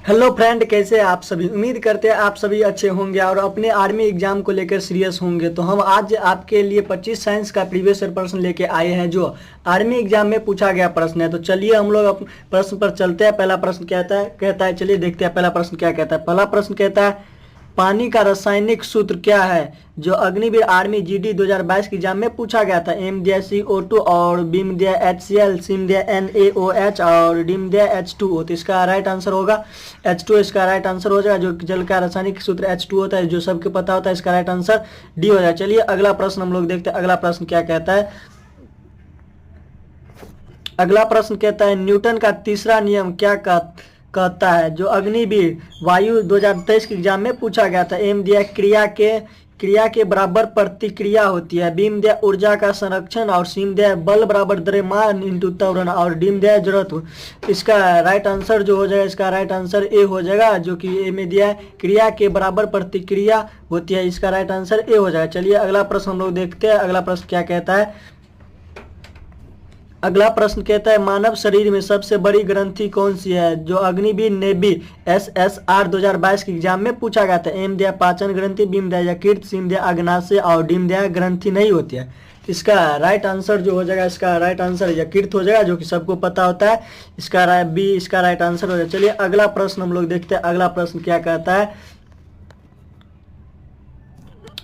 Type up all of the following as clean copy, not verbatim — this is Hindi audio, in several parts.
हेलो फ्रेंड, कैसे हैं आप सभी। उम्मीद करते हैं आप सभी अच्छे होंगे और अपने आर्मी एग्जाम को लेकर सीरियस होंगे। तो हम आज आपके लिए 25 साइंस का प्रीवियस ईयर प्रश्न लेके आए हैं जो आर्मी एग्जाम में पूछा गया प्रश्न है। तो चलिए हम लोग प्रश्न पर चलते हैं। पहला प्रश्न कहता है चलिए देखते हैं पहला प्रश्न क्या कहता है। पहला प्रश्न कहता है पानी का रासायनिक सूत्र क्या है जो अग्निवीर आर्मी जीडी 2022 के एग्जाम में पूछा गया था। एम दिया CO2 और बीम दिया HCl, सिम दिया NaOH और डीम दिया H2O। तो इसका राइट आंसर होगा H2। इसका राइट आंसर हो जाएगा। जो जल का रासायनिक सूत्र H2 होता है, जो सबको पता होता है। इसका राइट आंसर डी हो जाएगा। चलिए अगला प्रश्न हम लोग देखते हैं। अगला प्रश्न क्या कहता है। अगला प्रश्न कहता है न्यूटन का तीसरा नियम क्या कहता है जो अग्निवीर वायु 2023 के एग्जाम में पूछा गया था। एम दिया क्रिया के बराबर प्रतिक्रिया होती है। बीम दिया ऊर्जा का संरक्षण और सीम दिया बल बराबर द्रव्यमान इंटू त्वरण और डीम दिया जड़त्व। इसका राइट आंसर जो हो जाएगा, इसका राइट आंसर ए हो जाएगा। जो कि ए में दिया है क्रिया के बराबर प्रतिक्रिया होती है। इसका राइट आंसर ए हो जाएगा। चलिए अगला प्रश्न हम लोग देखते हैं। अगला प्रश्न क्या कहता है। अगला प्रश्न कहता है मानव शरीर में सबसे बड़ी ग्रंथि कौन सी है जो अग्निवीर नेवी SSR 2022 के एग्जाम में पूछा गया था। एम दिया पाचन ग्रंथि, बीम दिया यकृत, सीम दिया अग्नाशय और डीम दिया ग्रंथि नहीं होती है। इसका राइट आंसर जो हो जाएगा, इसका राइट आंसर यकृत हो जाएगा, जो कि सबको पता होता है। इसका बी इसका राइट आंसर हो जाएगा। चलिए अगला प्रश्न हम लोग देखते हैं। अगला प्रश्न क्या कहता है।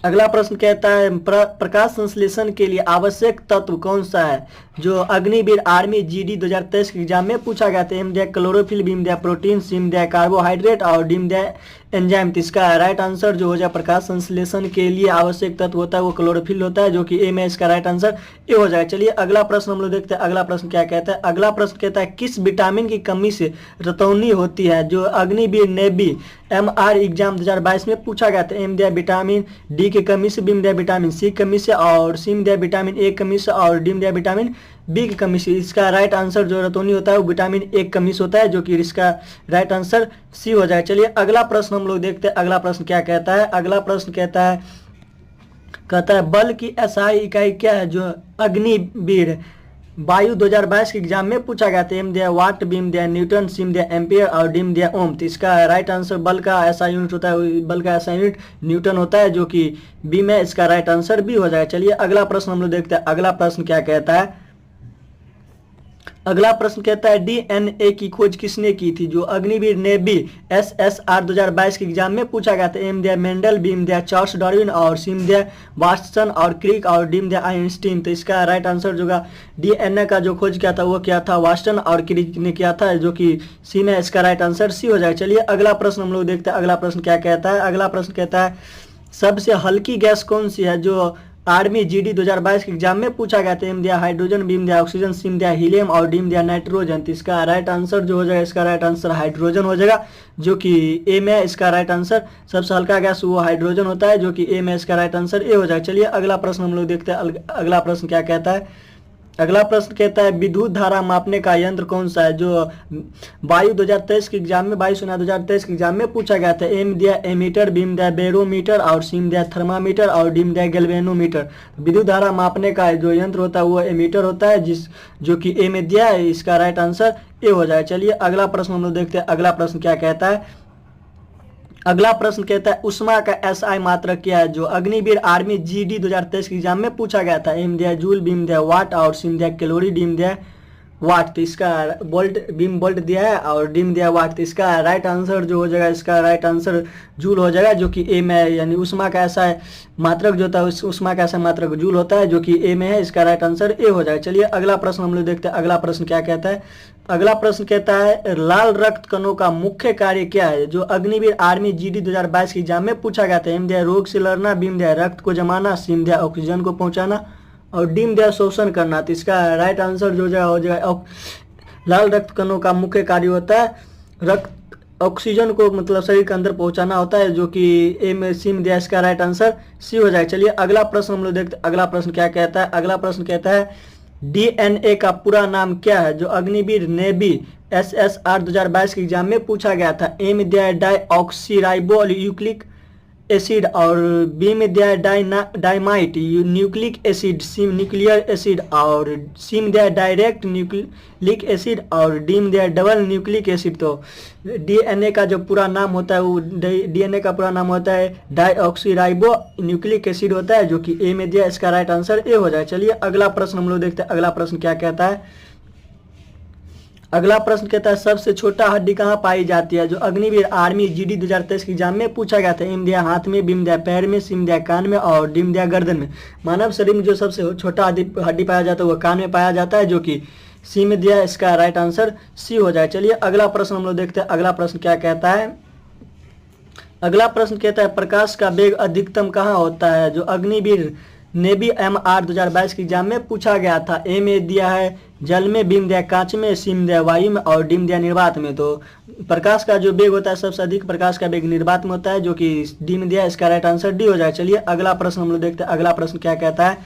अगला प्रश्न कहता है प्रकाश संश्लेषण के लिए आवश्यक तत्व कौन सा है जो अग्निवीर आर्मी जीडी 2023 के एग्जाम में पूछा गया था। एम दिया क्लोरोफिल, बीम दिया प्रोटीन, सीम दिया कार्बोहाइड्रेट और डीम दिया एंजाइम। तो इसका राइट आंसर जो हो जाए प्रकाश संश्लेषण के लिए आवश्यक तत्व होता है वो क्लोरोफिल होता है, जो कि ए में इसका राइट आंसर ए हो जाएगा। चलिए अगला प्रश्न हम लोग देखते हैं। अगला प्रश्न क्या कहता है। अगला प्रश्न कहता है किस विटामिन की कमी से रतौनी होती है जो अग्निवीर नेवी MR एग्जाम 2022 में पूछा गया था। एम दिया विटामिन डी की कमी से, बीम दिया विटामिन सी की कमी से और सीम दिया विटामिन ए की कमी से और डीम दिया विटामिन बी की कमी से। इसका राइट आंसर जो रतौनी होता है वो विटामिन ए की कमी से होता है, जो कि इसका राइट आंसर सी हो जाए। चलिए अगला प्रश्न हम लोग देखते हैं। अगला प्रश्न क्या कहता है। अगला प्रश्न कहता है बल की SI इकाई क्या है जो अग्निवीर वायु 2022 के एग्जाम में पूछा गया था। एम दिया वाट, बीम दिया न्यूटन, सीम दिया एम्पियर और डीम दिया ओम। तो इसका राइट आंसर बल का SI यूनिट होता है, बल का SI यूनिट न्यूटन होता है, जो कि बी में इसका राइट आंसर बी हो जाएगा। चलिए अगला प्रश्न हम लोग देखते हैं। अगला प्रश्न क्या कहता है। अगला प्रश्न कहता है DNA की खोज किसने की थी जो अग्निवीर नेवी SSR 2022 के एग्जाम में पूछा गया था। एम दिया मेंडल, बीम दिया चार्ल्स डार्विन और सीम दिया वाटसन और क्रिक और डीम दिया आइंस्टीन। तो इसका राइट आंसर जो होगा DNA का जो खोज किया था वो क्या था, वाटसन और क्रिक ने किया था, जो कि सी में इसका राइट आंसर सी हो जाएगा। चलिए अगला प्रश्न हम लोग देखते हैं। अगला प्रश्न क्या कहता है। अगला प्रश्न कहता है सबसे हल्की गैस कौन सी है जो आर्मी जीडी 2022 के एग्जाम में पूछा गया था। एम दिया हाइड्रोजन, बीम दिया ऑक्सीजन, सीम दिया हीलियम और डीम दिया नाइट्रोजन। तो इसका राइट आंसर जो हो जाएगा, इसका राइट आंसर हाइड्रोजन हो जाएगा, जो कि ए में इसका राइट आंसर सबसे हल्का गैस वो हाइड्रोजन होता है, जो कि ए में इसका राइट आंसर ए हो जाएगा। चलिए अगला प्रश्न हम लोग देखते हैं। अगला प्रश्न क्या कहता है। अगला प्रश्न कहता है विद्युत धारा मापने का यंत्र कौन सा है जो वायु 2023 के एग्जाम में वायु सेना 2023 के एग्जाम में पूछा गया था। एम दिया एमीटर, बीम दिया बैरोमीटर और सीम दिया थर्मामीटर और डीम दिया गैल्वेनोमीटर। विद्युत धारा मापने का जो यंत्र होता है वो एमीटर होता है, जो कि ए में दिया है। इसका राइट आंसर ए हो जाए। चलिए अगला प्रश्न हम लोग देखते हैं। अगला प्रश्न क्या कहता है। अगला प्रश्न कहता है उष्मा का SI मात्रक क्या है जो अग्निवीर आर्मी जीडी 2023 के एग्जाम में पूछा गया था। एम दिया जूल, बीम दिया वाट और सीम दिया कैलोरी, डीम दिया वाट। तो इसका वोल्ट, बीम वोल्ट दिया है और डीम दिया वाट। तो इसका राइट आंसर जो हो जाएगा, इसका राइट आंसर जूल हो जाएगा, जो कि ए में है। यानी उष्मा का SI मात्रक जो होता है उष्मा का SI मात्रक जूल होता है, जो कि ए में है। इसका राइट आंसर ए हो जाएगा। चलिए अगला प्रश्न हम लोग देखते हैं। अगला प्रश्न क्या कहता है। अगला प्रश्न कहता है लाल रक्त कणों का मुख्य कार्य क्या है जो अग्निवीर आर्मी जीडी 2022 के एग्जाम में पूछा गया था। एम दिया रोग से लड़ना, बीम दिया रक्त को जमाना, सीम दिया ऑक्सीजन को पहुंचाना और डीम दिया शोषण करना। तो इसका राइट आंसर जो हो जाएगा लाल रक्त कणों का मुख्य कार्य होता है रक्त ऑक्सीजन को मतलब शरीर के अंदर पहुंचाना होता है, जो कि ए में सीम दिया। इसका राइट आंसर सी हो जाएगा। चलिए अगला प्रश्न हम लोग देखते हैं। अगला प्रश्न क्या कहता है। अगला प्रश्न कहता है DNA का पूरा नाम क्या है जो अग्निवीर नेवी SSR 2022 के एग्जाम में पूछा गया था। एम दिया डाईऑक्सीराइबो न्यूक्लिक एसिड और बी में दिया है डाइमाइट न्यूक्लिक एसिड, सिम न्यूक्लियर एसिड और सी में दिया है डायरेक्ट न्यूक्लिक एसिड और डी में दिया है डबल न्यूक्लिक एसिड। तो डीएनए का जो पूरा नाम होता है वो डीएनए का पूरा नाम होता है डाइऑक्सीराइबो न्यूक्लिक एसिड होता है, जो कि ए में दिया। इसका राइट आंसर ए हो जाए। चलिए अगला प्रश्न हम लोग देखते हैं। अगला प्रश्न क्या कहता है? अगला प्रश्न कहता है सबसे छोटा हड्डी कहाँ पाई जाती है? जो अग्निवीर आर्मी जीडी 2023 के एग्जाम में पूछा गया था। एम दिया हाथ में, बीम दिया पैर में, सिम दिया कान में और डीम दिया गर्दन में। मानव शरीर में जो सबसे छोटा हड्डी पाया जाता है वो कान में पाया जाता है, जो कि सी में दिया। इसका राइट आंसर सी हो जाए। चलिए अगला प्रश्न हम लोग देखते हैं। अगला प्रश्न क्या कहता है? अगला प्रश्न कहता है प्रकाश का वेग अधिकतम कहाँ होता है? जो अग्निवीर नेवी MR 2022 के एग्जाम में पूछा गया था। ए में दिया है जल में, बीम दिया कांच में, सिम दिया वायु में और डीम दिया निर्वात में। तो प्रकाश का जो वेग होता है सबसे अधिक प्रकाश का वेग निर्वात में होता है, जो कि डी में दिया। इसका राइट आंसर डी हो जाए। चलिए अगला प्रश्न हम लोग देखते हैं। अगला प्रश्न क्या कहता है?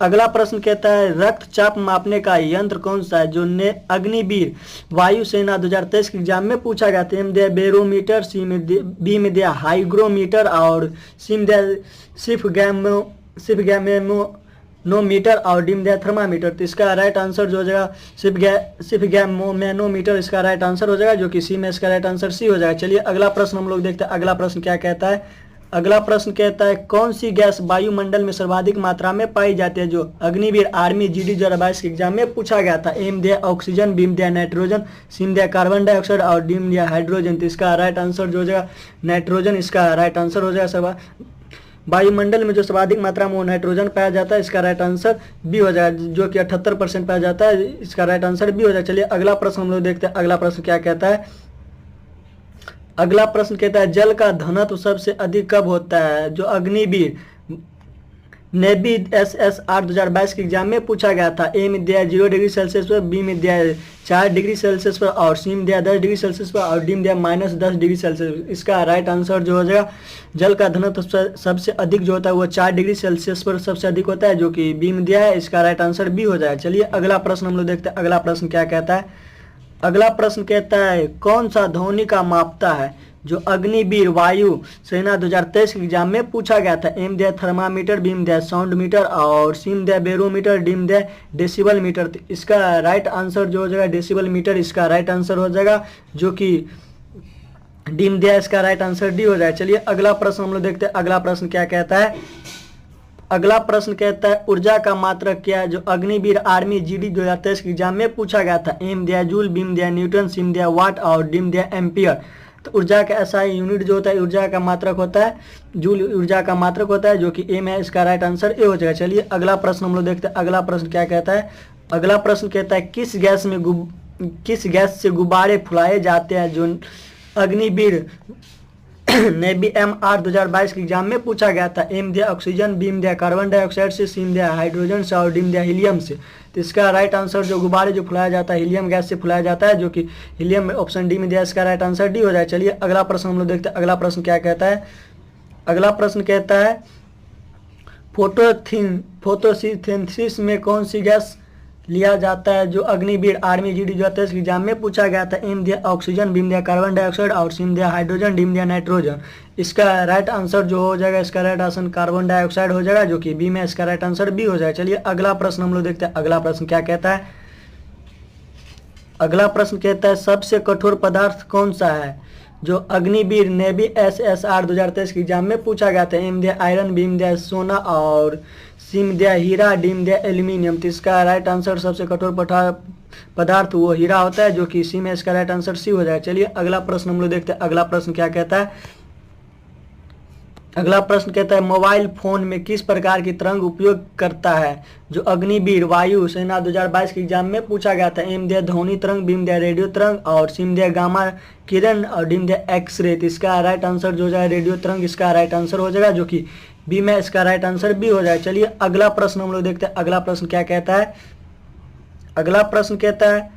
अगला प्रश्न कहता है रक्तचाप मापने का यंत्र कौन सा है? जो अग्निवीर वायुसेना 2023 के एग्जाम में पूछा गया था। एम दिया बैरोमीटर, सी में बी में दिया हाइग्रोमीटर और सी में दिया सिफगैमोमीटर और डी में दिया थर्मामीटर। तो इसका राइट आंसर जो हो जाएगा सिफगैमोमेनोमीटर। इसका राइट आंसर हो जाएगा, जो कि सी में। इसका राइट आंसर सी हो जाएगा। चलिए अगला प्रश्न हम लोग देखते हैं। अगला प्रश्न क्या कहता है? अगला प्रश्न कहता है कौन सी गैस वायुमंडल में सर्वाधिक मात्रा में पाई जाती है? जो अग्निवीर आर्मी जीडी 2022 के एग्जाम में पूछा गया था। एम दिया ऑक्सीजन, बीम दिया नाइट्रोजन, सिम दिया कार्बन डाइऑक्साइड और डीम दिया हाइड्रोजन। तो इसका राइट आंसर जो हो जाएगा नाइट्रोजन। इसका राइट आंसर हो जाएगा। वायुमंडल में जो सर्वाधिक मात्रा में वो नाइट्रोजन पाया जाता है। इसका राइट आंसर बी हो जाएगा, जो कि 78% पाया जाता है। इसका राइट आंसर बी हो जाएगा। चलिए अगला प्रश्न हम लोग देखते हैं। अगला प्रश्न क्या कहता है? अगला प्रश्न कहता है जल का घनत्व सबसे अधिक कब होता है? जो अग्निवीर नेवी SSR 2022 के एग्जाम में पूछा गया था। ए में दिया 0 डिग्री सेल्सियस पर, बी में दिया 4 डिग्री सेल्सियस पर और सी में दिया 10 डिग्री सेल्सियस पर और डी में दिया -10 डिग्री सेल्सियस। इसका राइट आंसर जो हो जाएगा जल का घनत्व सबसे अधिक जो होता है वो 4 डिग्री सेल्सियस पर सबसे अधिक होता है, जो कि बी में दिया है। इसका राइट आंसर बी हो जाएगा। चलिए अगला प्रश्न हम लोग देखते हैं। अगला प्रश्न क्या कहता है? अगला प्रश्न कहता है कौन सा ध्वनि का मापता है? जो अग्निवीर वायु सेना 2023 के एग्जाम में पूछा गया था। एम दिया थर्मामीटर, बीम दिया साउंड मीटर और सिम दिया बैरोमीटर, डीम दिया डेसिबल मीटर। तो इसका राइट आंसर जो हो जाएगा डेसिबल मीटर। इसका राइट आंसर हो जाएगा, जो कि डीम दिया। इसका राइट आंसर डी हो जाएगा। चलिए अगला प्रश्न हम लोग देखते हैं। अगला प्रश्न क्या कहता है? अगला प्रश्न कहता है ऊर्जा का मात्रक क्या है? जो अग्निवीर आर्मी जीडी 2023 के एग्जाम में पूछा गया था। एम दिया जूल, बीम दिया न्यूटन, सिम दिया वाट और डीम दिया एम्पियर। तो ऊर्जा का ऐसा यूनिट जो होता है ऊर्जा का मात्रक होता है जूल ऊर्जा का मात्रक होता है, जो कि ए में। इसका राइट आंसर ए हो जाएगा। चलिए अगला प्रश्न हम लोग देखते हैं। अगला प्रश्न क्या कहता है? अगला प्रश्न कहता है किस गैस से गुब्बारे फुलाए जाते हैं? जो अग्निवीर नेवी MR 2022 के एग्जाम में पूछा गया था। एम दिया ऑक्सीजन, बीम दिया कार्बन डाइऑक्साइड से, सिम दिया हाइड्रोजन से और डीम दिया हीलियम से। तो इसका राइट आंसर जो गुब्बारे जो फुलाया जाता है हीलियम गैस से फुलाया जाता है, जो कि हीलियम ऑप्शन डी में दिया। इसका राइट आंसर डी हो जाए। चलिए अगला प्रश्न हम लोग देखते हैं। अगला प्रश्न क्या कहता है? अगला प्रश्न कहता है फोटोसिंथेसिस में कौन सी गैस लिया जाता है? जो अग्निवीर आर्मी जीडी 2023 के एग्जाम में पूछा गया था। एम दिया ऑक्सीजन, बीम दिया कार्बन डाइऑक्साइड और सिम दिया हाइड्रोजन, डीम दिया नाइट्रोजन। इसका राइट आंसर जो हो जाएगा इसका राइट आंसर कार्बन डाइऑक्साइड हो जाएगा, जो कि बी में। इसका राइट आंसर बी हो जाएगा। चलिए अगला प्रश्न हम लोग देखते हैं। अगला प्रश्न क्या कहता है? अगला प्रश्न कहता है सबसे कठोर पदार्थ कौन सा है? जो अग्निवीर नेवी SSR 2023 के एग्जाम में पूछा गया था। एम दिया आयरन, बीम दिया सोना और सिम दिया हीरा, डीम दिया एल्यूमिनियम। तो इसका राइट आंसर सबसे कठोर पदार्थ वो हीरा होता है, जो कि सी में। इसका राइट आंसर सी हो जाएगा। चलिए अगला प्रश्न हम लोग देखते हैं। अगला प्रश्न क्या कहता है? अगला प्रश्न कहता है मोबाइल फोन में किस प्रकार की तरंग उपयोग करता है? जो अग्निवीर वायु सेना 2022 के एग्जाम में पूछा गया था। एम दिया ध्वनि तरंग, बीम दिया रेडियो तरंग और सिम दिया गामा किरण और डीम दिया एक्सरे। तो इसका राइट आंसर जो हो जाएगा रेडियो तरंग। इसका राइट आंसर हो जाएगा, जो कि बी में। इसका राइट आंसर बी हो जाए। चलिए अगला प्रश्न हम लोग देखते हैं। अगला प्रश्न क्या कहता है? अगला प्रश्न कहता है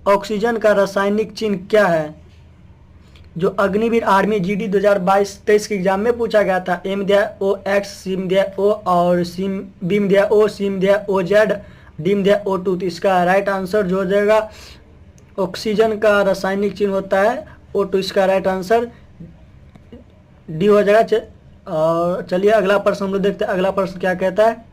ऑक्सीजन का रासायनिक चिन्ह क्या है? जो अग्निवीर आर्मी जीडी 2022-23 के एग्जाम में पूछा गया था। एम दिया OX, सिम दिया O और सिम बीम दिया O, सिम दिया OZ, डीम दिया O2। तो इसका राइट आंसर जो हो जाएगा ऑक्सीजन का रासायनिक चिन्ह होता है O2। इसका राइट आंसर डी हो जाएगा। और चलिए अगला प्रश्न हम लोग देखते हैं, अगला प्रश्न क्या कहता है।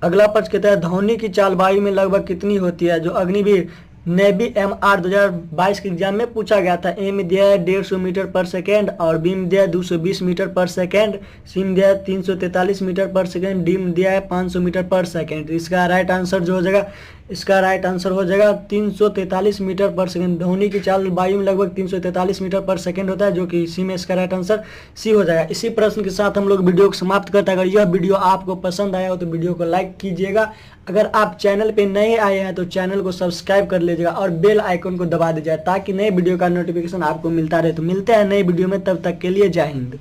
अगला प्रश्न कहता है ध्वनि की चाल वायु में लगभग कितनी होती है। जो अग्निवीर नेवी MR 2022 के एग्जाम में पूछा गया था। ए में दिया है 150 मीटर पर सेकेंड, और बी में दिया है 220 मीटर पर सेकेंड, सी में दिया है 343 मीटर पर सेकेंड, डी में दिया है 500 मीटर पर सेकेंड। इसका राइट आंसर जो हो जाएगा, इसका राइट आंसर हो जाएगा 343 मीटर पर सेकेंड। ध्वनि की चाल वायु में लगभग 343 मीटर पर सेकेंड होता है, जो कि इसी में इसका राइट आंसर सी हो जाएगा। इसी प्रश्न के साथ हम लोग वीडियो को समाप्त करते हैं। अगर यह वीडियो आपको पसंद आया हो तो वीडियो को लाइक कीजिएगा। अगर आप चैनल पे नए आए हैं तो चैनल को सब्सक्राइब कर लीजिएगा और बेल आइकन को दबा दीजिएगा, ताकि नए वीडियो का नोटिफिकेशन आपको मिलता रहे। तो मिलते हैं नए वीडियो में, तब तक के लिए जय हिंद।